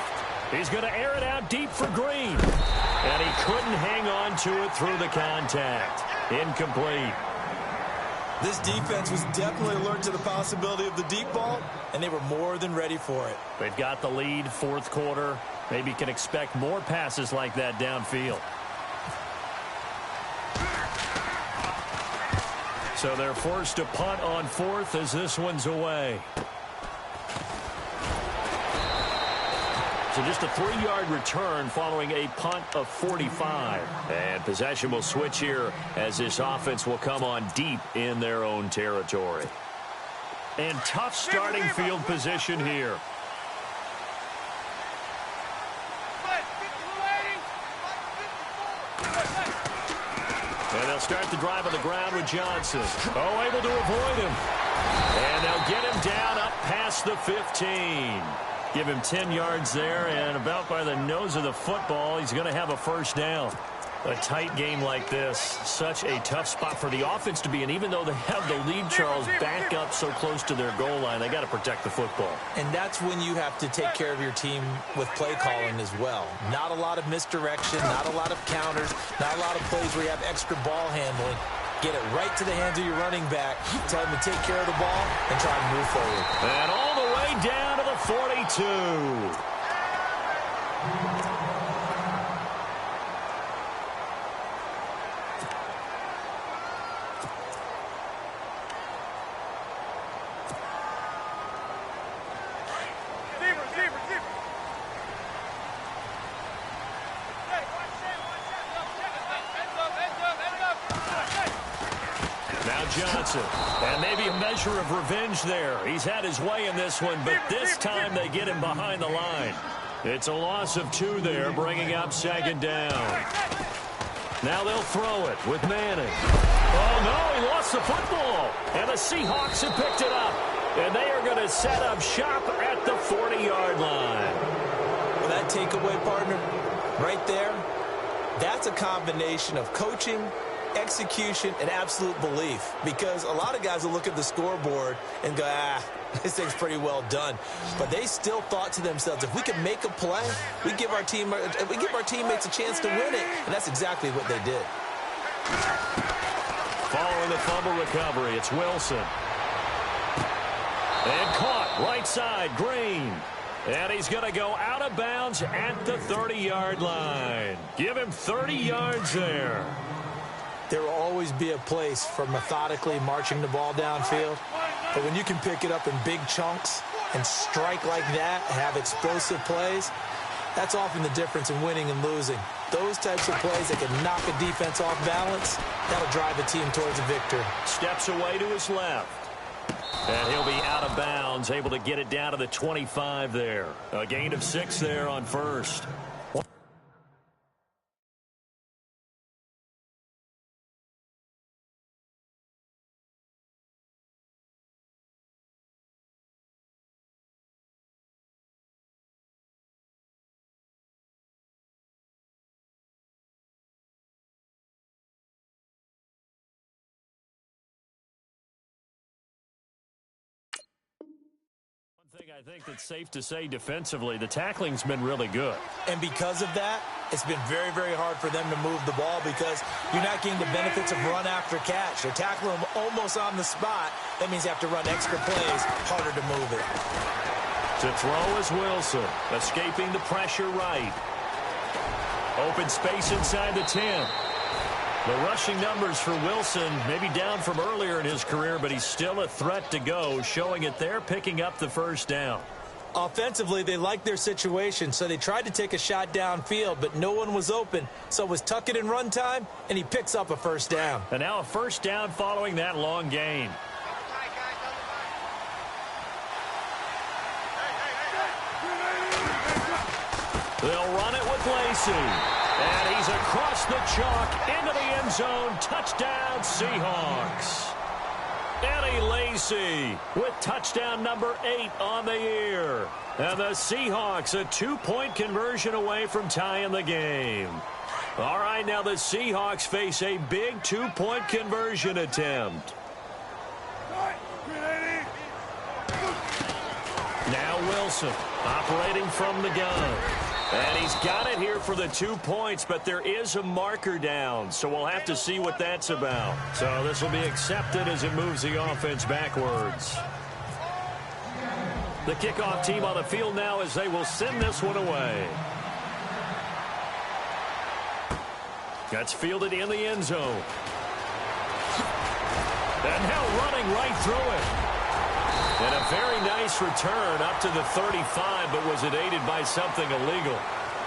He's going to air it out deep for Green. And he couldn't hang on to it through the contact. Incomplete. This defense was definitely alert to the possibility of the deep ball, and they were more than ready for it. They've got the lead, 4th quarter. Maybe can expect more passes like that downfield. So they're forced to punt on 4th as this one's away. So just a 3-yard return following a punt of 45. And possession will switch here as this offense will come on deep in their own territory. And tough starting field position here. And they'll start the drive on the ground with Johnson. Oh, able to avoid him. And they'll get him down up past the 15. Give him 10 yards there, and about by the nose of the football, he's going to have a 1st down. A tight game like this, such a tough spot for the offense to be in. Even though they have the lead, Charles, back up so close to their goal line, they got to protect the football. And that's when you have to take care of your team with play calling as well. Not a lot of misdirection, not a lot of counters, not a lot of plays where you have extra ball handling. Get it right to the hands of your running back. Tell him to take care of the ball and try to move forward. And all the way down to the 42. Johnson. And maybe a measure of revenge there. He's had his way in this one, but this time they get him behind the line. It's a loss of 2 there, bringing up second down. Now they'll throw it with Manning. Oh, no, he lost the football. And the Seahawks have picked it up. And they are going to set up shop at the 40-yard line. Well, that takeaway, partner, right there, that's a combination of coaching, execution, and absolute belief. Because a lot of guys will look at the scoreboard and go, this thing's pretty well done. But they still thought to themselves, if we can make a play, we give our teammates a chance to win it. And that's exactly what they did. Following the fumble recovery, it's Wilson. And caught right side, Green. And he's going to go out of bounds at the 30-yard line. Give him 30 yards there. There will always be a place for methodically marching the ball downfield. But when you can pick it up in big chunks and strike like that, have explosive plays, that's often the difference in winning and losing. Those types of plays that can knock a defense off balance, that'll drive a team towards a victory. Steps away to his left. And he'll be out of bounds, able to get it down to the 25 there. A gain of 6 there on first. I think that's safe to say defensively, the tackling's been really good. And because of that, it's been very, very hard for them to move the ball because you're not getting the benefits of run after catch. They're tackling them almost on the spot. That means you have to run extra plays, harder to move it. To throw is Wilson, escaping the pressure right. Open space inside the 10. The rushing numbers for Wilson maybe down from earlier in his career, but he's still a threat to go, showing it there, picking up the first down. Offensively, they liked their situation, so they tried to take a shot downfield, but no one was open. So it was tuck it in run time, and he picks up a first down. And now a first down following that long gain. They'll run it with Lacey. And he's across the chalk into the end zone. Touchdown, Seahawks. Eddie Lacy with touchdown number 8 on the year. And the Seahawks a 2-point conversion away from tying the game. All right, now the Seahawks face a big 2-point conversion attempt. Now Wilson operating from the gun. And he's got it here for the 2 points, but there is a marker down, so we'll have to see what that's about. So this will be accepted as it moves the offense backwards. The kickoff team on the field now as they will send this one away. That's fielded in the end zone. And now running right through it. And a very nice return up to the 35, but was it aided by something illegal?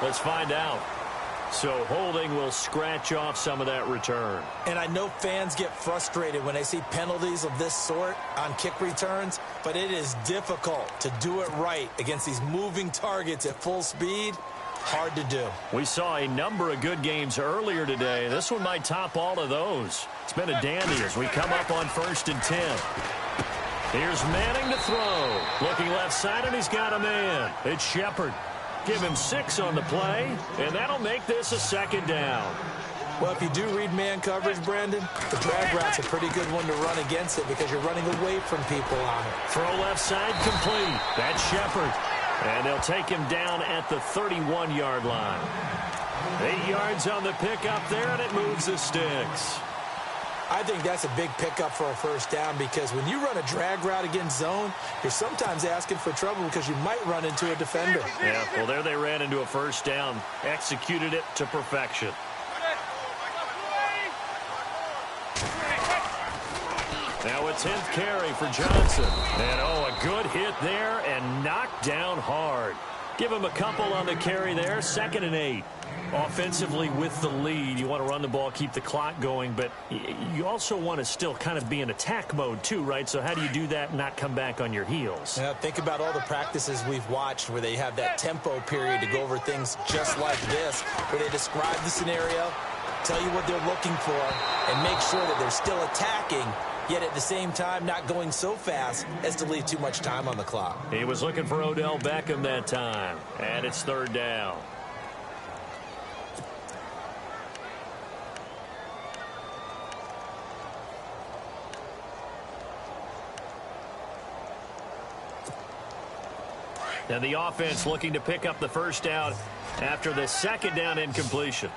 Let's find out. So holding will scratch off some of that return. And I know fans get frustrated when they see penalties of this sort on kick returns, but it is difficult to do it right against these moving targets at full speed. Hard to do. We saw a number of good games earlier today. This one might top all of those. It's been a dandy as we come up on 1st and 10. Here's Manning to throw. Looking left side, and he's got a man. It's Shepard. Give him 6 on the play, and that'll make this a second down. Well, if you do read man coverage, Brandon, the drag route's a pretty good one to run against it because you're running away from people on it. Throw left side complete. That's Shepard. And they'll take him down at the 31-yard line. 8 yards on the pickup there, and it moves the sticks. I think that's a big pickup for a first down because when you run a drag route against zone, you're sometimes asking for trouble because you might run into a defender. Yeah, well, there they ran into a first down, executed it to perfection. Now a 10th carry for Johnson. And, oh, a good hit there and knocked down hard. Give him a couple on the carry there. 2nd and 8. Offensively with the lead, you want to run the ball, keep the clock going, but you also want to still kind of be in attack mode too, right? So how do you do that and not come back on your heels? Yeah, think about all the practices we've watched where they have that tempo period to go over things just like this, where they describe the scenario, tell you what they're looking for, and make sure that they're still attacking, yet at the same time not going so fast as to leave too much time on the clock. He was looking for Odell Beckham that time, and it's 3rd down. And the offense looking to pick up the 1st down after the 2nd down incompletion.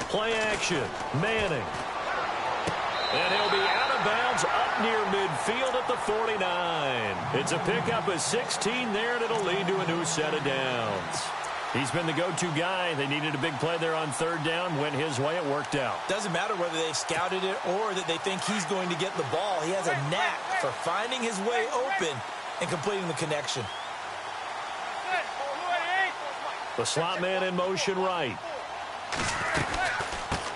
Play action. Manning. And he'll be out of bounds up near midfield at the 49. It's a pickup of 16 there, and it'll lead to a new set of downs. He's been the go-to guy. They needed a big play there on 3rd down. Went his way. It worked out. Doesn't matter whether they've scouted it or that they think he's going to get the ball. He has a knack for finding his way open and completing the connection. The slot man in motion right.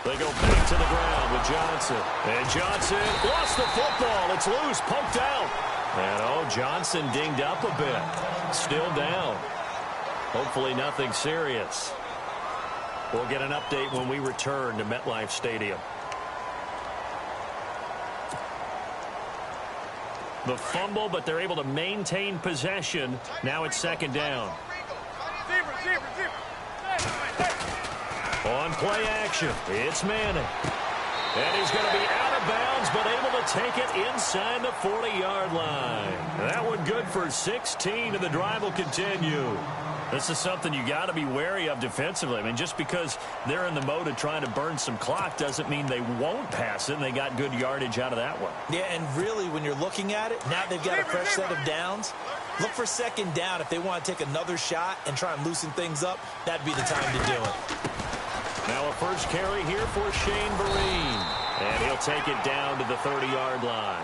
They go back to the ground with Johnson. And Johnson lost the football. It's loose, poked out. And, Johnson dinged up a bit. Still down. Hopefully nothing serious. We'll get an update when we return to MetLife Stadium. The fumble, but they're able to maintain possession. Now it's 2nd down. On play action, it's Manning. And he's going to be out of bounds, but able to take it inside the 40-yard line. That one good for 16, and the drive will continue. This is something you got to be wary of defensively. I mean, just because they're in the mode of trying to burn some clock doesn't mean they won't pass it, and they got good yardage out of that one. Yeah, and really, when you're looking at it, now they've got a fresh set of downs. Look for 2nd down. If they want to take another shot and try and loosen things up, that'd be the time to do it. Now a first carry here for Shane Vereen. And he'll take it down to the 30-yard line.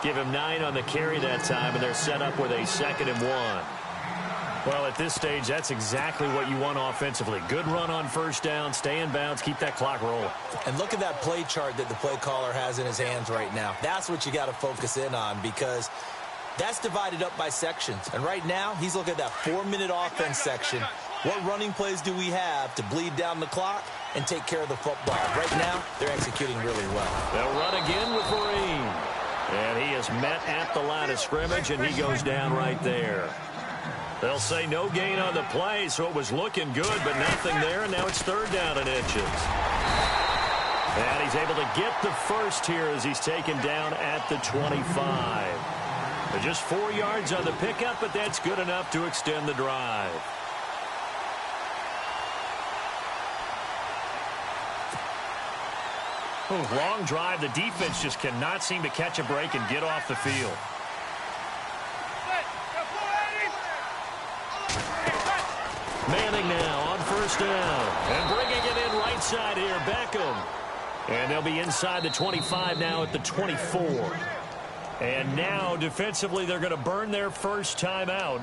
Give him 9 on the carry that time, and they're set up with a 2nd and 1. Well, at this stage, that's exactly what you want offensively. Good run on 1st down, stay in bounds, keep that clock rolling. And look at that play chart that the play caller has in his hands right now. That's what you got to focus in on, because that's divided up by sections. And right now, he's looking at that 4-minute offense section. What running plays do we have to bleed down the clock and take care of the football? Right now, they're executing really well. They'll run again with Vereen. And he is met at the line of scrimmage, and he goes down right there. They'll say no gain on the play, so it was looking good, but nothing there, and now it's 3rd down and inches. And he's able to get the first here as he's taken down at the 25. Just 4 yards on the pickup, but that's good enough to extend the drive. Long drive. The defense just cannot seem to catch a break and get off the field. Manning now on 1st down. And bringing it in right side here, Beckham. And they'll be inside the 25 now at the 24. And now defensively they're going to burn their first time out.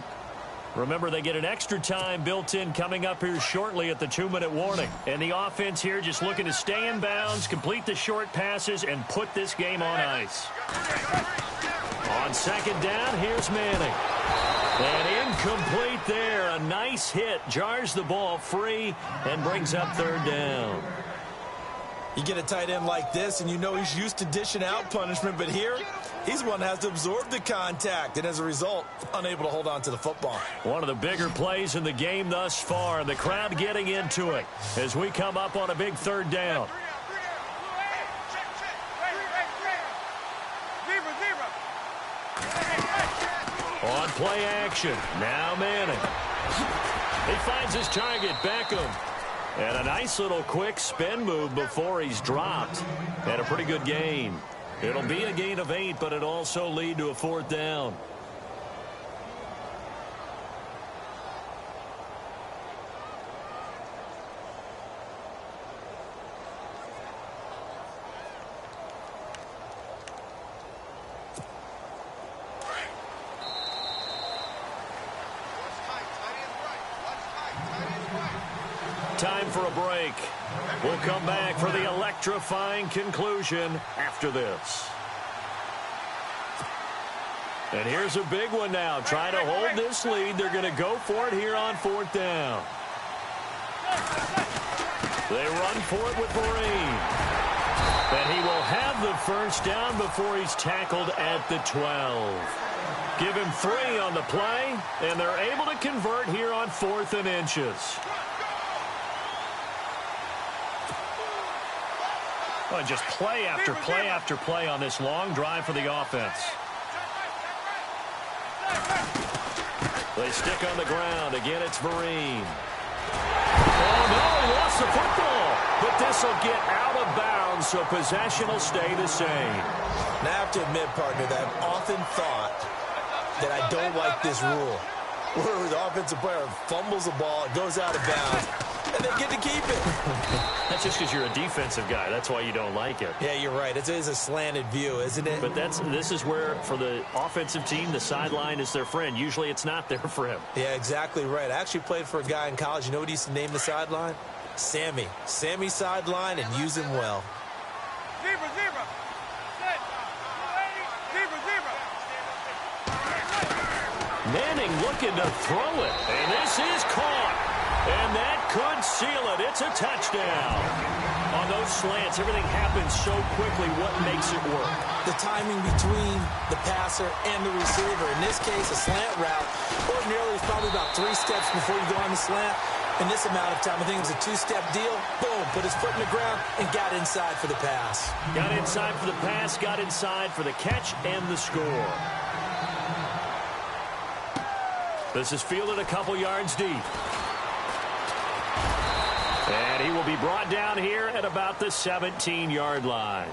Remember, they get an extra time built in coming up here shortly at the 2-minute warning. And the offense here just looking to stay in bounds, complete the short passes, and put this game on ice. On 2nd down, here's Manning. And incomplete there. A nice hit. Jars the ball free and brings up 3rd down. You get a tight end like this, and you know he's used to dishing out punishment, but here, he's the one that has to absorb the contact, and as a result, unable to hold on to the football. One of the bigger plays in the game thus far, and the crowd getting into it as we come up on a big 3rd down. On play action, now Manning. He finds his target, Beckham. And a nice little quick spin move before he's dropped. And a pretty good gain. It'll be a gain of 8, but it also lead to a 4th down. time for a break. We'll come back for the electrifying conclusion after this. And here's a big one now. Trying to hold this lead. They're going to go for it here on 4th down. They run for it with Vereen. And he will have the first down before he's tackled at the 12. Give him 3 on the play, and they're able to convert here on 4th and inches. Well, just play after play after play on this long drive for the offense. They stick on the ground. Again, it's Vereen. Oh, no, he lost the football. But this will get out of bounds, so possession will stay the same. Now, I have to admit, partner, that I've often thought that I don't like this rule, where the offensive player fumbles the ball, it goes out of bounds, and they get to keep it. That's just because you're a defensive guy. That's why you don't like it. Yeah, you're right. It is a slanted view, isn't it? But this is where, for the offensive team, the sideline is their friend. Usually it's not there for him. Yeah, exactly right. I actually played for a guy in college. You know what he used to name the sideline? Sammy. Sammy sideline, and use him well. Zebra. Manning looking to throw it, and this is caught. And that could seal it. It's a touchdown. On those slants, everything happens so quickly. What makes it work? The timing between the passer and the receiver. In this case, a slant route ordinarily is probably about 3 steps before you go on the slant. In this amount of time, I think it was a 2-step deal. Boom, put his foot in the ground and got inside for the pass. Got inside for the pass, got inside for the catch and the score. This is fielded a couple yards deep. And he will be brought down here at about the 17-yard line.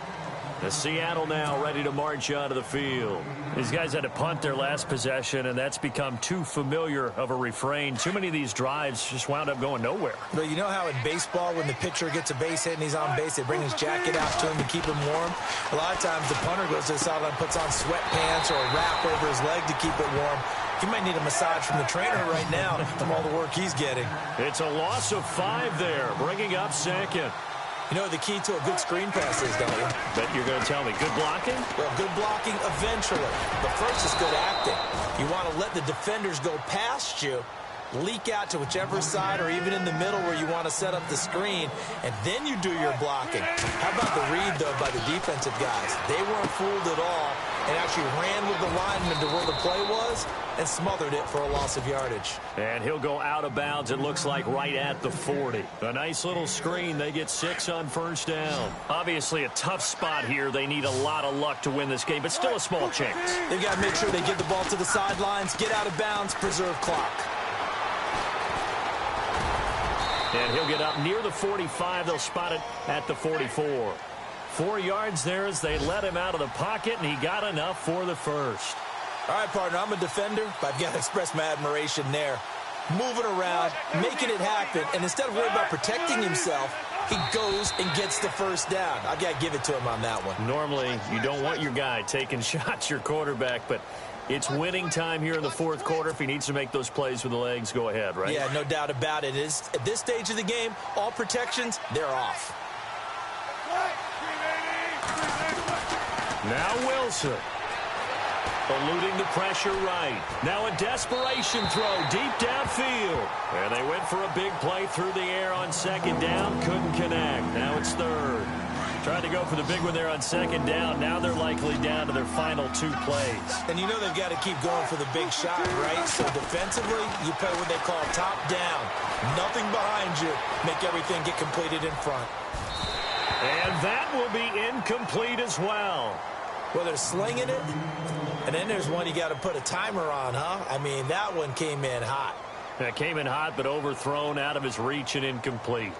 The Seattle now ready to march onto the field. These guys had to punt their last possession, and that's become too familiar of a refrain. Too many of these drives just wound up going nowhere. But you know how in baseball, when the pitcher gets a base hit and he's on base, they bring his jacket out to him to keep him warm? A lot of times the punter goes to the sideline, puts on sweatpants or a wrap over his leg to keep it warm. He might need a massage from the trainer right now from all the work he's getting. It's a loss of 5 there, bringing up 2nd. You know what the key to a good screen pass is, don't you? Bet you're going to tell me. Good blocking? Well, good blocking eventually. But first is good acting. You want to let the defenders go past you, leak out to whichever side or even in the middle where you want to set up the screen, and then you do your blocking. How about the read, though, by the defensive guys? They weren't fooled at all and actually ran with the lineman to where the play was and smothered it for a loss of yardage. And he'll go out of bounds, it looks like, right at the 40. A nice little screen. They get 6 on first down. Obviously a tough spot here. They need a lot of luck to win this game, but still a small chance. They've got to make sure they get the ball to the sidelines, get out of bounds, preserve clock. And he'll get up near the 45. They'll spot it at the 44. 4 yards there as they let him out of the pocket, and he got enough for the first. All right, partner, I'm a defender, but I've got to express my admiration there. Moving around, making it happen, and instead of worrying about protecting himself, he goes and gets the first down. I've got to give it to him on that one. Normally, you don't want your guy taking shots, your quarterback, but it's winning time here in the 4th quarter. If he needs to make those plays with the legs, go ahead, right? Yeah, no doubt about it. At this stage of the game, all protections, they're off. Now Wilson. Eluding the pressure right. Now a desperation throw deep downfield. And they went for a big play through the air on 2nd down. Couldn't connect. Now it's 3rd. Tried to go for the big one there on 2nd down. Now they're likely down to their final 2 plays. And you know they've got to keep going for the big shot, right? So defensively, you play what they call top down. Nothing behind you. Make everything get completed in front. And that will be incomplete as well. Well, they're slinging it. And then there's one you got to put a timer on, huh? I mean, that one came in hot. That came in hot, but overthrown, out of his reach, and incomplete.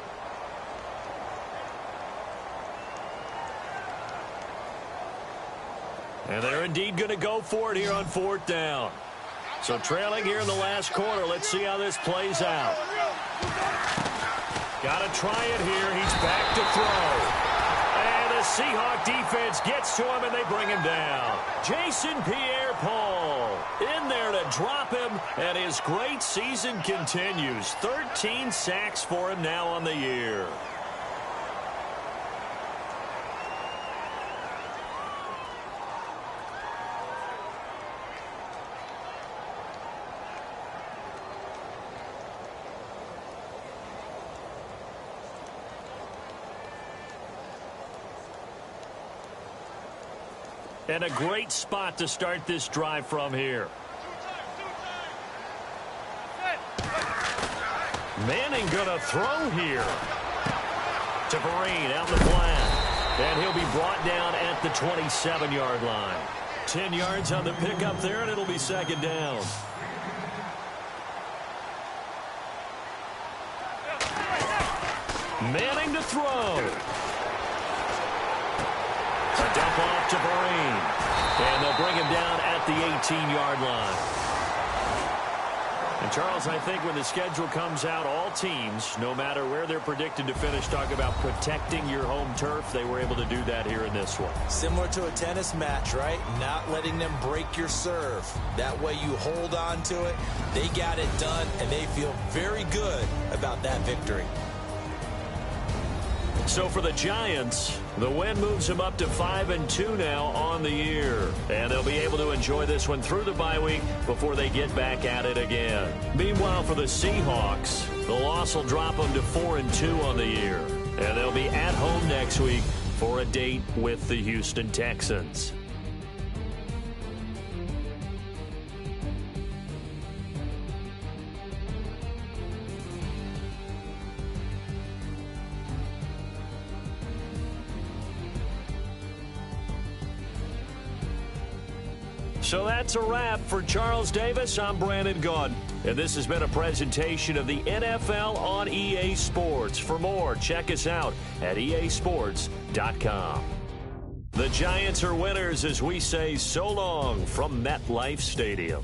And they're indeed going to go for it here on 4th down. So trailing here in the last quarter. Let's see how this plays out. Got to try it here. He's back to throw. And the Seahawk defense gets to him, and they bring him down. Jason Pierre-Paul in there to drop him, and his great season continues. 13 sacks for him now on the year. And a great spot to start this drive from here. Manning gonna throw here. To Vereen out in the flat. And he'll be brought down at the 27-yard line. 10 yards on the pickup there, and it'll be second down. Manning to throw. A dump off to Vereen. And they'll bring him down at the 18-yard line. And, Charles, I think when the schedule comes out, all teams, no matter where they're predicted to finish, talk about protecting your home turf. They were able to do that here in this one. Similar to a tennis match, right? Not letting them break your serve. That way you hold on to it. They got it done, and they feel very good about that victory. So for the Giants, the win moves them up to 5-2 now on the year. And they'll be able to enjoy this one through the bye week before they get back at it again. Meanwhile, for the Seahawks, the loss will drop them to 4-2 on the year. And they'll be at home next week for a date with the Houston Texans. So that's a wrap. For Charles Davis, I'm Brandon Gaudin. And this has been a presentation of the NFL on EA Sports. For more, check us out at easports.com. The Giants are winners as we say so long from MetLife Stadium.